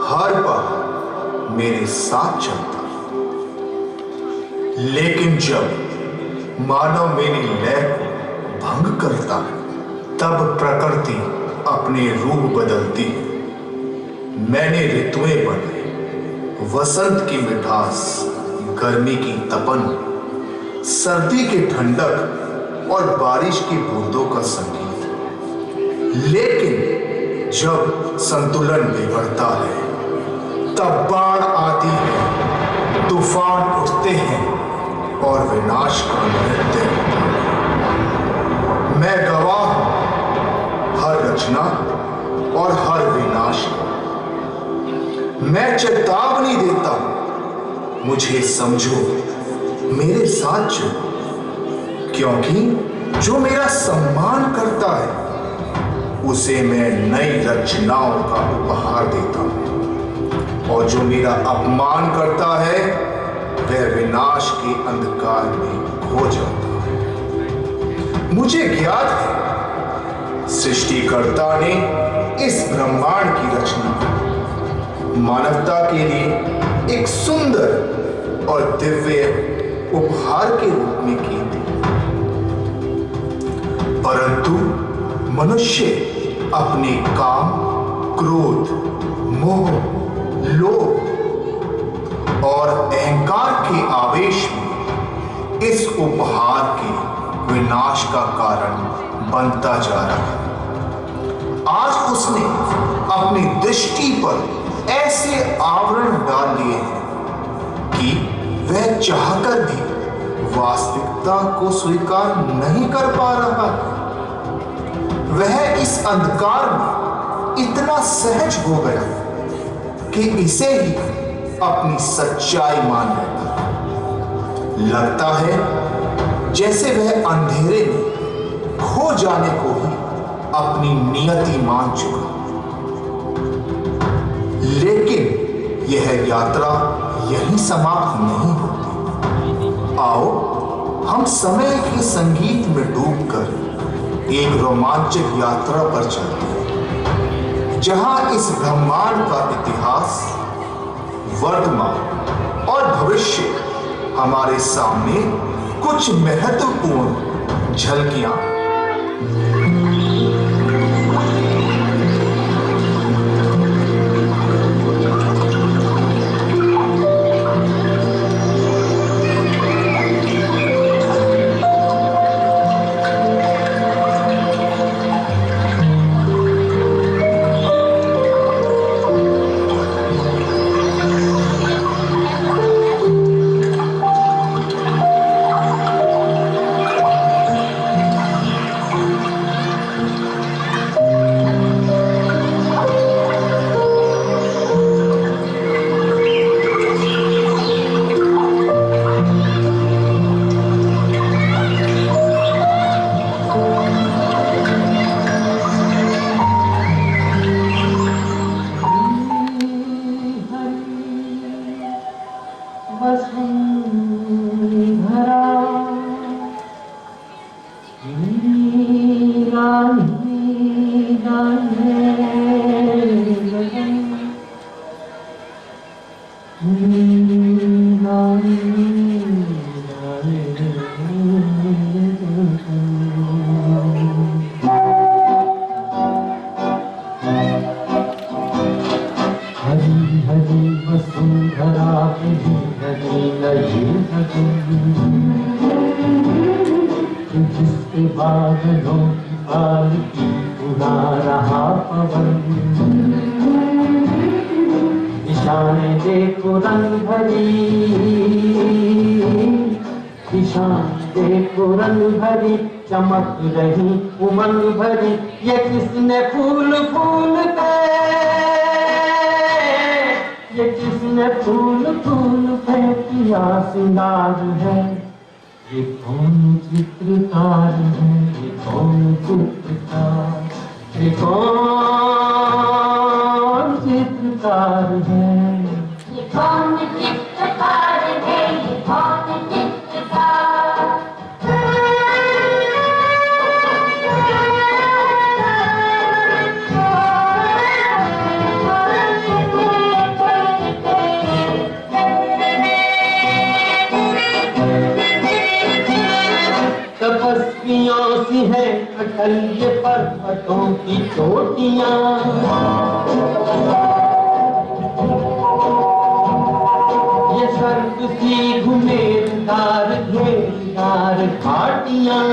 हर पहाड़ मेरे साथ चलता है। लेकिन जब मानव मेरी लय को भंग करता है तब प्रकृति अपने रूप बदलती है। मैंने ऋतुएं बनाई, वसंत की मिठास, गर्मी की तपन, सर्दी की ठंडक और बारिश की बूंदों का संगीत। लेकिन जब संतुलन बिगड़ता है तब बाढ़ आती है, तूफान उठते हैं और विनाश का नृत्य होता है। मैं गवाह हूं हर रचना और हर विनाश का। मैं चेतावनी देता हूं, मुझे समझो, मेरे साथ चलो, क्योंकि जो मेरा सम्मान करता है उसे मैं नई रचनाओं का उपहार देता हूं और जो मेरा अपमान करता है वह विनाश के अंधकार में खो जाता है। मुझे ज्ञात है सृष्टिकर्ता ने इस ब्रह्मांड की रचना मानवता के लिए एक सुंदर और दिव्य उपहार के रूप में की थी। परंतु मनुष्य अपने काम, क्रोध, मोह, लोभ और अहंकार के आवेश में इस उपहार के विनाश का कारण बनता जा रहा है। आज उसने अपनी दृष्टि पर ऐसे आवरण डाल लिए हैं कि वह चाहकर भी वास्तविकता को स्वीकार नहीं कर पा रहा है। वह इस अंधकार में इतना सहज हो गया कि इसे ही अपनी सच्चाई मान लेता है। लगता है जैसे वह अंधेरे में खो जाने को ही अपनी नियति मान चुका। लेकिन यह यात्रा यहीं समाप्त नहीं होती। आओ हम समय के संगीत में डूबकर एक रोमांचक यात्रा पर चलते हैं, जहां इस ब्रह्मांड का इतिहास, वर्तमान और भविष्य हमारे सामने कुछ महत्वपूर्ण झलकियां चमक रही उमंग भरी, ये किसने फूल फूल पे, ये किसने फूल फूल पे किया सिंगार है। ये कौन चित्रकार है, ये कौन चित्रकार, ये कौन चित्रकार है, ये कौन चित्रकार है, ये कौन चित्रकार। तपस्वियों सी है अटल ये पर्वतों की चोटियां, ये स्वर्ग सी घुमेरदार घेरदार घाटियां,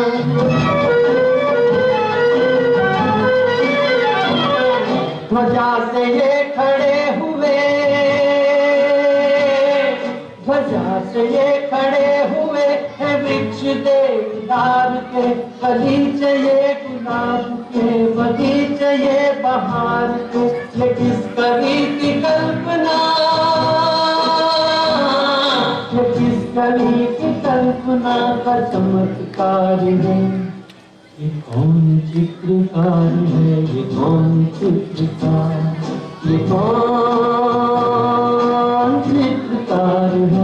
ध्वजा से ये खड़े हुए, ध्वजा से ये खड़े हुए है वृक्ष देवदार के, बगीचे ये गुलाब के, बगीचे ये बहार के। ये किस कवि की कल्पना, ये किस कवि की कल्पना का चमत्कार है। ये कौन चित्रकार है, ये कौन चित्रकार, ये कौन चित्रकार है।